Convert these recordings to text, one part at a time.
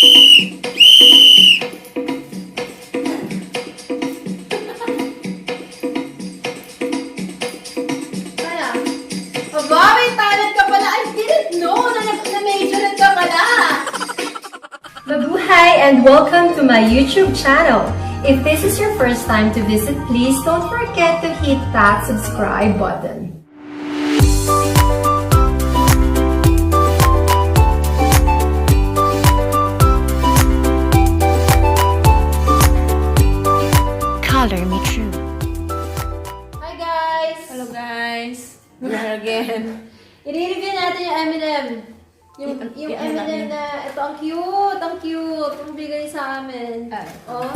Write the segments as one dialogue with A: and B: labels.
A: Mabuhay and welcome to my YouTube channel. If this is your first time to visit, please don't forget to hit that subscribe button.
B: Color me true.
C: Hi guys!
D: Hello guys! We are again.
C: I-review natin yung M&M. Yung M&M na, ito ang cute! Ang cute! Ang bigay sa amin. Oh.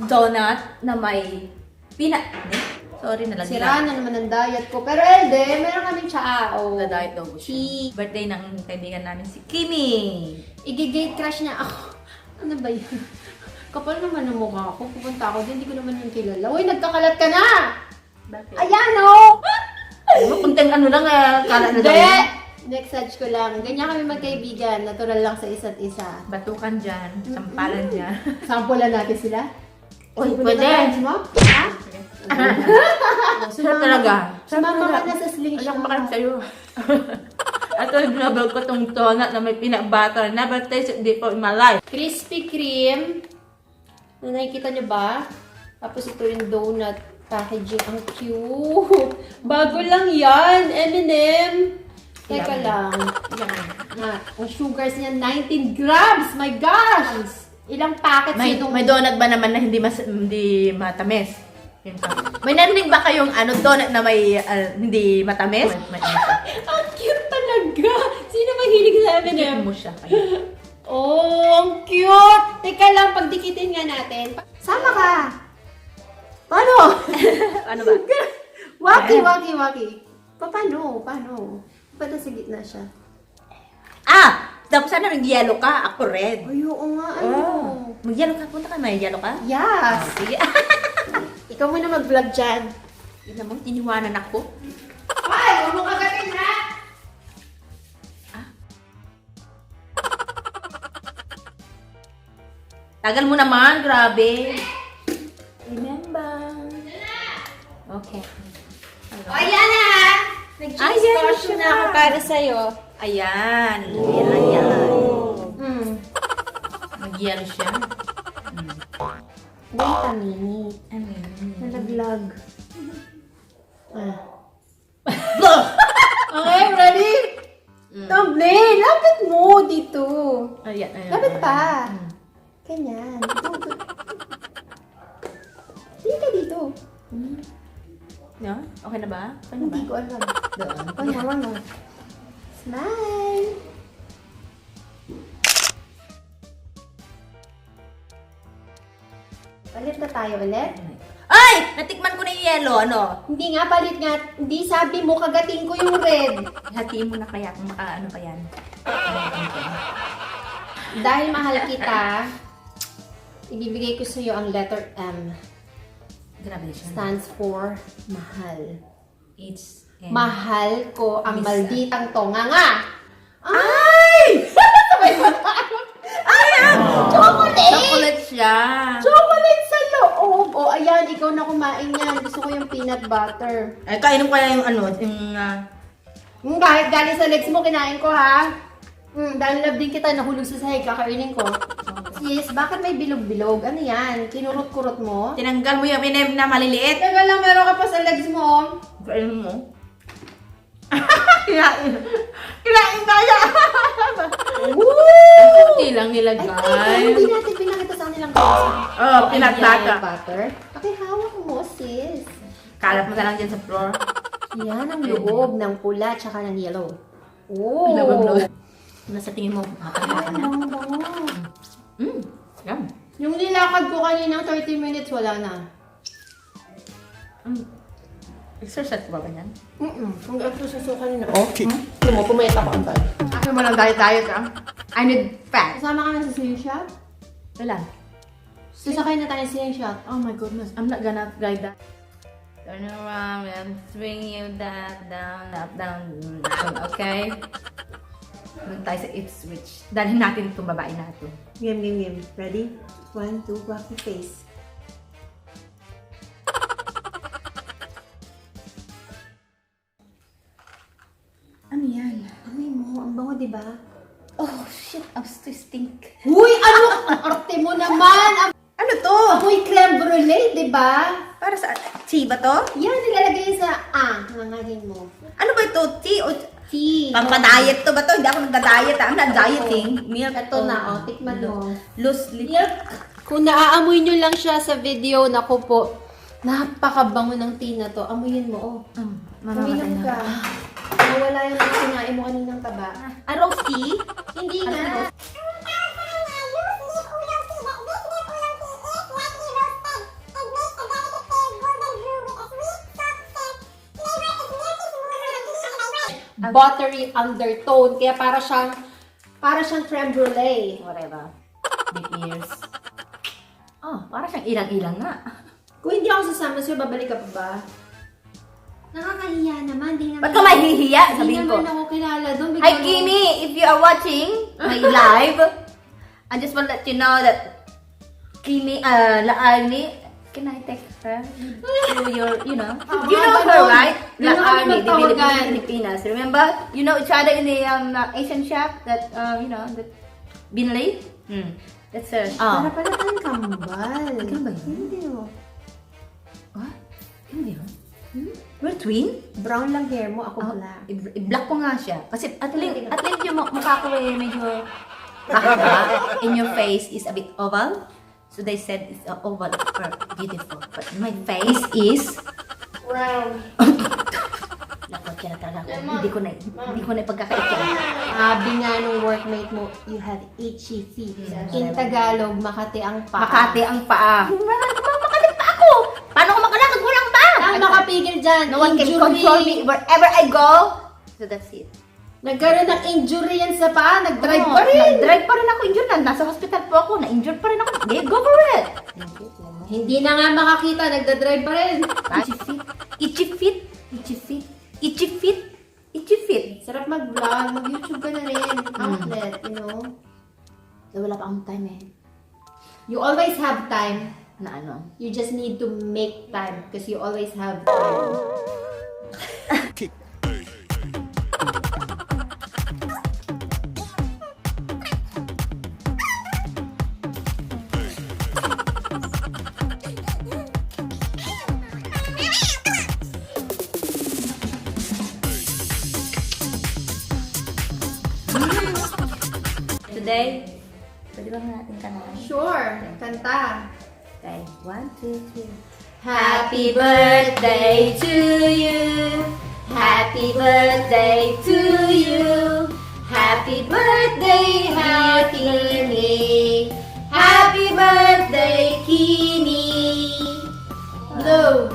D: Donut na may Sorry, nalagyan.
C: Sira na naman ang diet ko. Pero Elde, meron kaming tsao.
D: Na diet daw ko siya. Birthday ng kaibigan namin si Kimi.
C: Igigate crush niya ako. Ano ba yun? Kapal naman ng mukha ko. Pupunta ako din, hindi ko naman yung kilala. Uy, nagkakalat ka na!
D: Bakit?
C: Ayan o!
D: Kunting ano lang, kala na
C: Hindi!
D: daw.
C: Next search ko lang. Ganyan kami magkaibigan. Natural lang sa isa't isa.
D: Batukan dyan, sampalan niya.
C: Sampulan natin sila.
D: Uy,
C: Punta
D: pwede.
C: tayo, mo? Ha?
D: Saan talaga?
C: Sumama ka na sa slingshot.
D: Alam makarap sa'yo. At binabag ko tong donut na may peanut butter. Never tasted before in my life.
C: Krispy Kreme. Nakikita niyo ba? Tapos ito yung donut packaging. Ang cute. Bago lang yan. M&M. Teka lang. Ang sugars niya, 19 grams. My gosh! Ilang packets yun?
D: May donut ba naman na hindi matamis? Yun pa. May narinig ba kayong donut na may hindi matamis?
C: Ang cute talaga. Sino mahilig sa M&M?
D: Tikit mo siya kayo.
C: Oh, ang cute! Teka lang, pagdikitin nga natin. Sama ka! Paano?
D: Ano ba?
C: Waki. Paano? Ba't nasa gitna siya?
D: Tapos sana nag-yellow ka, ako red.
C: Ay, oo nga,
D: Mag-yellow ka, punta ka, may yellow ka?
C: Yes!
D: Sige.
C: Ikaw muna mag-vlog dyan.
D: Yun naman, tiniwanan ako.
C: Ay, huwag mo kagatin na!
D: Tagal mo naman, grabe. Remember. Okay.
C: O, ayan na ha! Nag-cheese portion na ako para sa'yo.
D: Ayan. Yan.
C: Hmm.
D: Mag-yellow siya.
C: Hindi kami.
D: Ano yun?
C: Nalaglag. Okay, ready? Thumbnail! Lapit mo dito.
D: Ayan.
C: Lapit pa. Ganyan. Hindi ka dito.
D: No? Okay na ba? Okay na ba?
C: Hindi ko alam.
D: Doon.
C: Ano? Smile! Palit na tayo ulit?
D: Ay! Natikman ko na yung yellow. Ano?
C: Hindi nga, palit nga. Hindi sabi mo, kagating ko yung red.
D: Hatiin mo na kaya kung makaano pa yan.
C: Dahil mahal kita, ibibigay ko sa iyo ang letter M.
D: Grabe siya.
C: Stands for mahal.
D: It's
C: Mahal ko ang
D: Misa.
C: malditang tonganga.
D: Ay!
C: Sabay ba tayo? Chocolate!
D: Chocolate siya.
C: Chocolate sa loob! O, ayan, ikaw na kumain yan. Gusto ko yung peanut butter.
D: Ay, kainin ko kaya yung
C: Kahit galing sa legs mo, kinain ko ha. Dahil love din kita, nahulog sa sahig, kakainin ko. Sis, bakit may bilog-bilog? Ano yan? Kinurot-kurot mo?
D: tinanggal mo yung M&M na maliliit.
C: Teka lang, meron ka pa sa legs mo.
D: Kainin mo. Kinain kaya. Kunti lang nilagay.
C: Ay, hindi natin pinakita sa kanilang kaso.
D: Oh, peanut butter.
C: Butter. Pakihawak mo, sis.
D: Kalat mo na lang dyan sa floor.
C: Yan ang loob ng pula tsaka ng yellow.
D: Lawag. Nasa tingin mo, mapaglakan na.
C: Bango.
D: Yum.
C: Yung nilakad ko kaninang 30 minutes, wala na.
D: Exercise ba ba yan?
C: Kung exercise ko kanina. Okay. Mo, pumeta ko ang tayo.
D: Ako mo lang diet I need fat.
C: Kasama kami sa sling shot?
D: Wala.
C: Sasakay na tayo sa sling shot.
D: Oh my goodness, I'm not gonna guide that. Turn around and swing you that down, up, down, down, okay? Doon tayo sa Ipswich. Dalhin natin itong babae na ito.
C: Game. Ready? 1, 2, wacky face.
D: Ano yan?
C: Amoy mo, ang bango, di ba?
D: Oh, shit. I'm still stink.
C: Uy, ano? Ang arte mo naman!
D: Ano to?
C: Amoy creme brulee, di ba?
D: Para sa tea ba to?
C: Yan, nilalagay sa hangarin mo.
D: Ano ba ito? Tea o...
C: Tea.
D: Pampa-diet to ba to? Hindi ako nagda-diet. I'm not dieting. Milk.
C: Ito na, tikman mo.
D: Loose lip.
C: Kung naaamoy nyo lang siya sa video, naku po, napakabango ng tea na to. Amoyin mo, oh. Uminom ka. Nawala yung sinain mo kaninang taba.
D: A rose tea?
C: Hindi nga. Buttery undertone. Kaya para siyang creme brulee.
D: Whatever. Big ears. Oh, para siyang ilang-ilang nga.
C: Kung hindi ako sasama sa'yo, babalik ka pa ba? Nakakahiya naman. Di naman
D: Ba't ka mahihiya? Sabihin
C: Hindi
D: ko.
C: naman ako kilala doon.
D: Hi, Kimi! If you are watching my live, I just want to let you know that Kimi, Laarni, can I text her to your, you know her, right? Laarni, the Filipinas. Remember? You know each other in the Asian shop that, that Binley? That's her.
C: Para pala tayong kambal.
D: Ikaw ba yun?
C: Hindi oh.
D: What? Hindi yun? We're twin?
C: Brown lang hair mo, ako black.
D: I-black ko nga siya. Kasi at least yung mukha ko eh, medyo kakaba. And your face is a bit oval. So they said it's oval or beautiful. But my face is...
C: Brown.
D: Lakot ka na talaga. Hindi ko na ipagkakait yan.
C: Sabi nga nung workmate mo, you have itchy feet. In Tagalog, Makati ang paa.
D: Makati ang paa. Makati pa ako! Paano ko makalakad? Walang paa!
C: Ang makapigil dyan,
D: No one can
C: injury.
D: control me wherever I go. So that's it.
C: Nagkaroon ng injury yan sa paa, nag-drive
D: Oo,
C: pa rin.
D: Nag-drive pa rin ako. Injured na. Nasa hospital po ako. Na-injured pa rin ako. Okay, go for it. Thank you.
C: Hindi na nga makakita, nagda-drive pa rin.
D: Itchy feet. Itchy feet. Itchy feet. Itchy feet. Itchy feet.
C: Sarap mag-vlog, mag-YouTube ka na rin. Outlet, you know.
D: So, wala pa akong time eh.
C: You always have time.
D: Na ano?
C: You just need to make time because you always have time.
D: Today, pwede ba natin kanaan?
C: Sure, kanta.
D: Okay, 1, 2, 3.
C: Happy birthday to you. Happy birthday to you. Happy birthday, dear Kimi. Happy birthday, Kimi. Blow.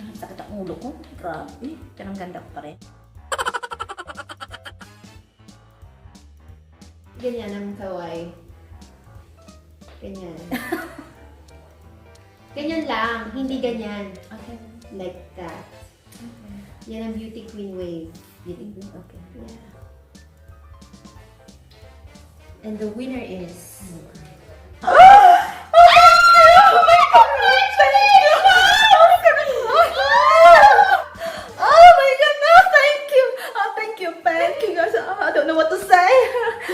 D: Ang sakit ang ulo ko. Grabe. Pero ang ganda ko pa rin.
C: Ganyan ang kaway. Ganyan. Ganyan lang, hindi ganyan.
D: Okay.
C: Like that. Yan ang beauty queen wave.
D: Beauty queen? Okay.
C: Yeah. And the winner is...
D: Oh my God, no, thank you. Oh, thank you. Guys. I don't know what to say.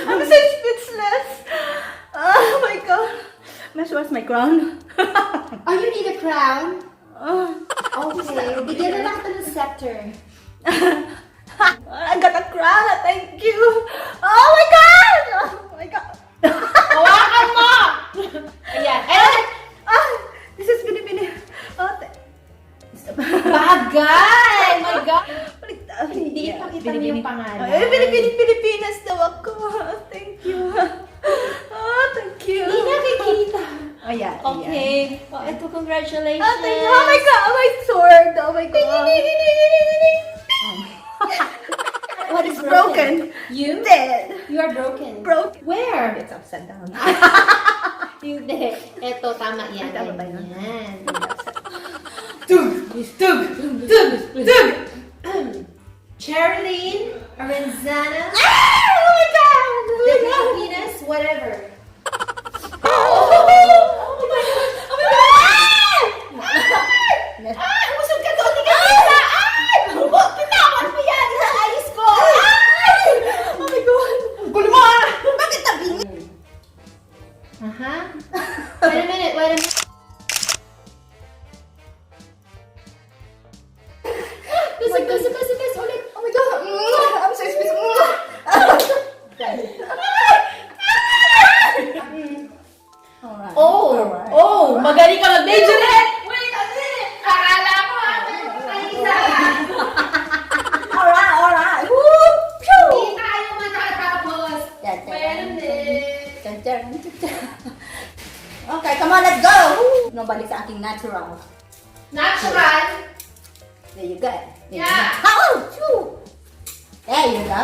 D: I'm so speechless. Oh my God. Where's my crown?
C: Oh, you need a crown?
D: Oh,
C: Okay. Bigyan na lang ito ng scepter.
D: I got a crown. Thank you. Oh my God. Oh my God.
C: Hawakan mo! Ayan. Ayan!
D: Ah, this is Pinipini. Oh,
C: Bagay! My God!
D: Baligtad.
C: Hindi ipakita mo yung pangalan.
D: Ay, Pilipinas daw ako. Thank you. Oh, thank you.
C: Hindi nakikita.
D: Oh, yeah.
C: Okay. Oh, ito, congratulations.
D: Oh, thank you. Oh my God. Oh, my sword. Oh my God.
C: What is
D: It's broken.
C: You?
D: Dead.
C: You are broken.
D: Broke.
C: Where?
D: It's upside down.
C: Hindi. Ito, tama yan.
D: Tama ba yun?
C: Yan.
D: Tug! Tug! Tug! Tug!
C: Cherilyn, Arenzana,
D: Oh my god!
C: the Pilipinas, whatever.
D: Usod ka doon, tingnan mo na! Pitawan mo yan! Ayos ko! Oh my god! Gulo mo ah! Bakit tabingin?
C: Wait a minute, wait a minute. Kasi, ulit.
D: Oh my god! I'm so expensive! Alright.
C: Oh, magaling ka mag-Juliet! Wait a minute! Akala ko
D: Alright! Woo! Phew!
C: Hindi tayo matatapos.
D: Yan, yan.
C: Wait a minute.
D: Chan, chan, chan, chan. Okay, come on, let's go! No, balik sa aking natural.
C: Natural.
D: There you go. There
C: Yeah.
D: You go. Oh, phew. There you go.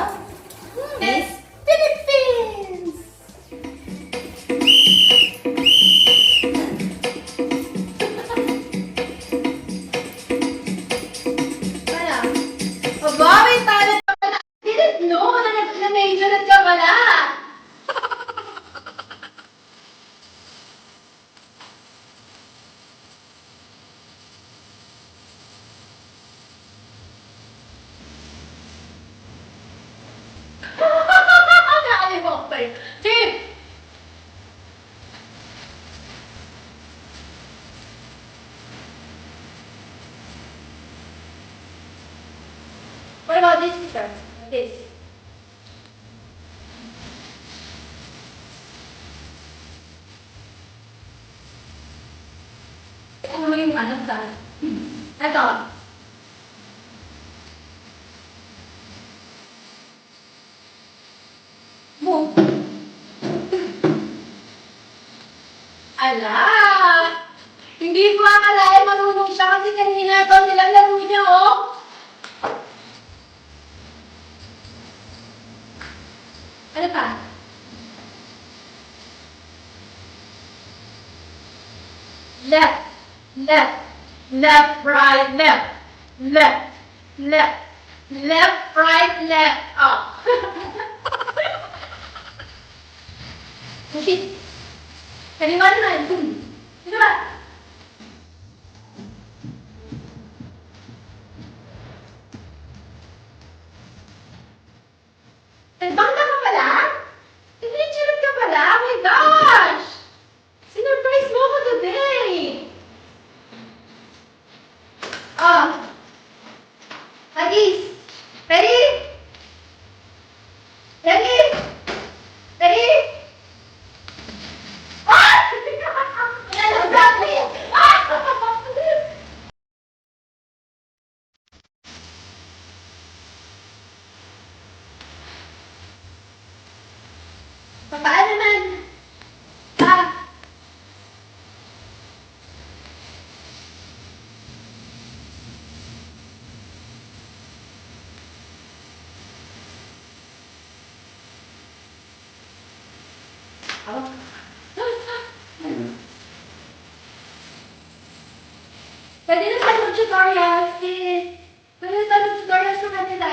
C: Yes.
D: Philippines!
C: Ano? Aba, may talent ka pala. Didn't know na majorette ka pala. Nakalimutan ko yun. Sige. What about this, sister? This. Ano yung ano sa? Ito. Mo. Ala! Hindi ko akalain marunong siya kasi kanina ito nilalaro niya, oh! Ano pa? Left, left, left, right, left, left, left, left, right, left. Oh. Hindi. Kaliwa naman. Dito ba? Bangga ka pala? Nag-lecture ka pala? Oh my gosh! Sinurprise mo ako today! Oh. Agis! Ready? Ready? Ready? Ah! Nalaglag mo! Ah! Paano naman? Ah! Oh. Pwede na tayo mag-tutorial. Pwede na tayo mag-tutorial sa kanila.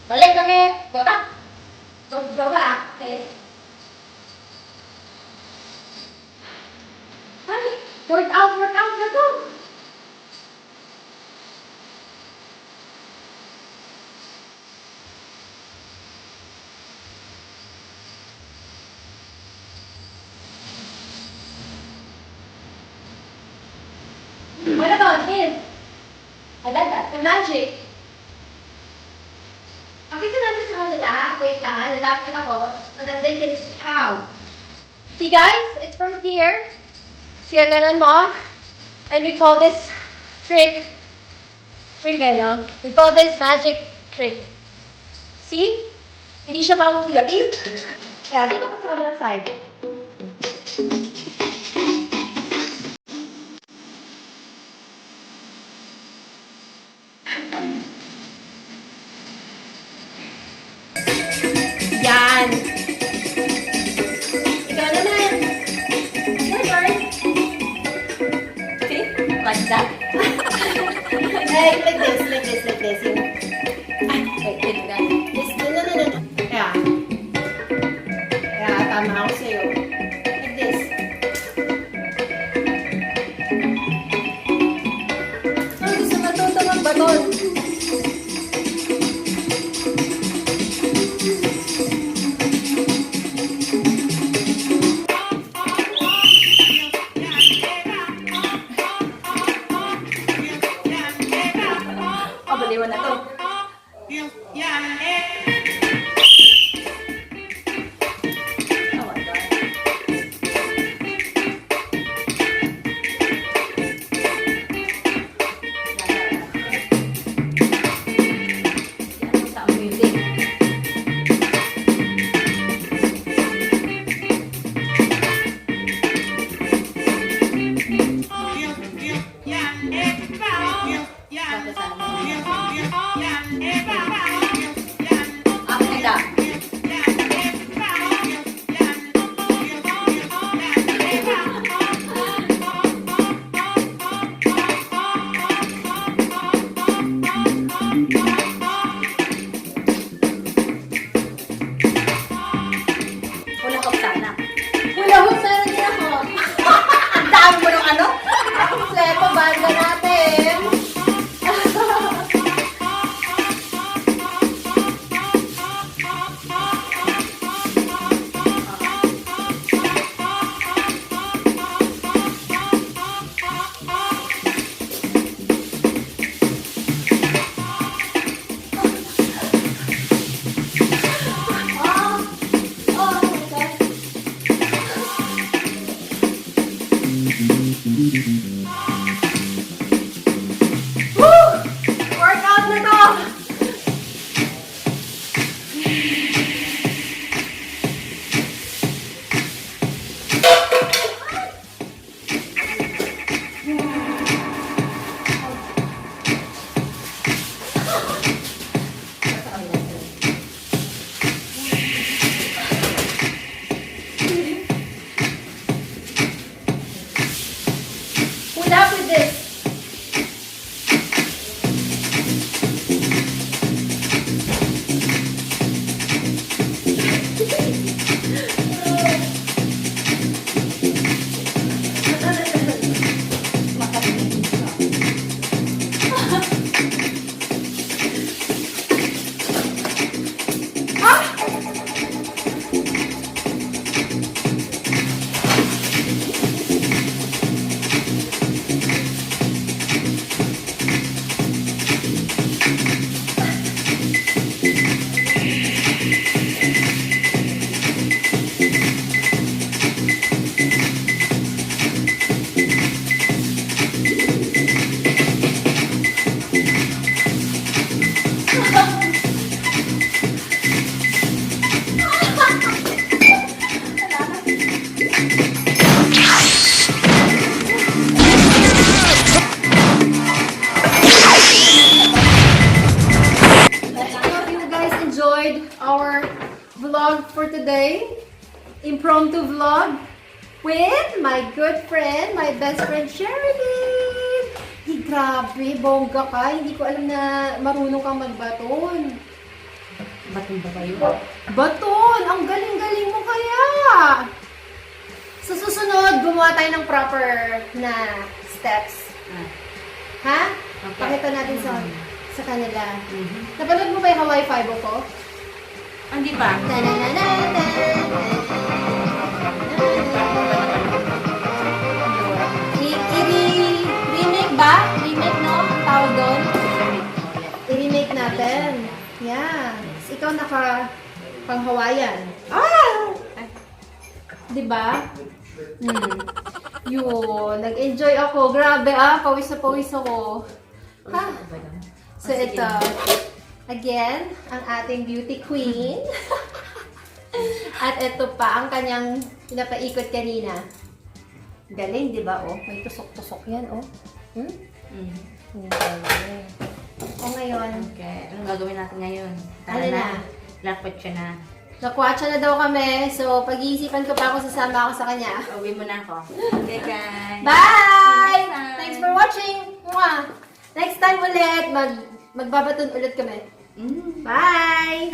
D: Balik kami! Baba!
C: Baba. Okay. Ay, work out na to. What about him? I like that. The magic. Pakita natin sa kanila. Wait lang, lalapit ako. And then they can see how. See guys, it's from here. See ang ganon mo? And we call this trick. We call this magic trick. See? Hindi siya mahuhulog. Kaya, dito ka sa kabilang side. Yan. Ikaw naman. Your turn. Okay?
D: Like that.
C: Like this. Yung,
D: Like that.
C: this, no. Kaya. Kaya, tama ako sa'yo. Like this. Oh, gusto matuto magbaton.
D: Oh, baliwan na to. Oh my God. Yan ang sa music. Bakit sana mo? Akin na lang. Wala ko sana.
C: Wala ko sana din ako.
D: Ang dami mo ng ano?
C: Kompleto, banda natin. Oh my God. Woo! Workout na to! Pull up with this. Our vlog for today, impromptu vlog with my good friend, my best friend Sherilyn. Grabe, bongga ka. Hindi ko alam na marunong kang magbaton.
D: Baton ba kayo?
C: Baton! Ang galing-galing mo kaya! Sa susunod, gumawa tayo ng proper na steps. Ha?
D: Okay.
C: Pakita natin sa kanila. Napanood mo ba yung Hawaii Five-O ko?
D: Hindi pa.
C: I-remake ba? Remake, no? Ang tawag doon? I-remake natin. Yeah. So, ikaw pang Hawaiian. Ah! Diba? Yun. Nag-enjoy ako. Grabe pawis na pawis ako. Ha? So, ito. again, ang ating beauty queen. At ito pa, ang kanyang pinapaikot kanina. Galing, di ba? Oh, may tusok-tusok yan, oh. Hmm? Ang galing. O ngayon,
D: Okay, anong gagawin natin ngayon?
C: Ano na?
D: Lapot siya na.
C: nakwatsa na daw kami. So, pag-iisipan ko pa ako, sasama ako sa kanya.
D: Uwi mo na ako. Okay, guys.
C: Bye!
D: Next time.
C: Thanks for watching! Mwah! Next time ulit, magbabaton ulit kami. Bye!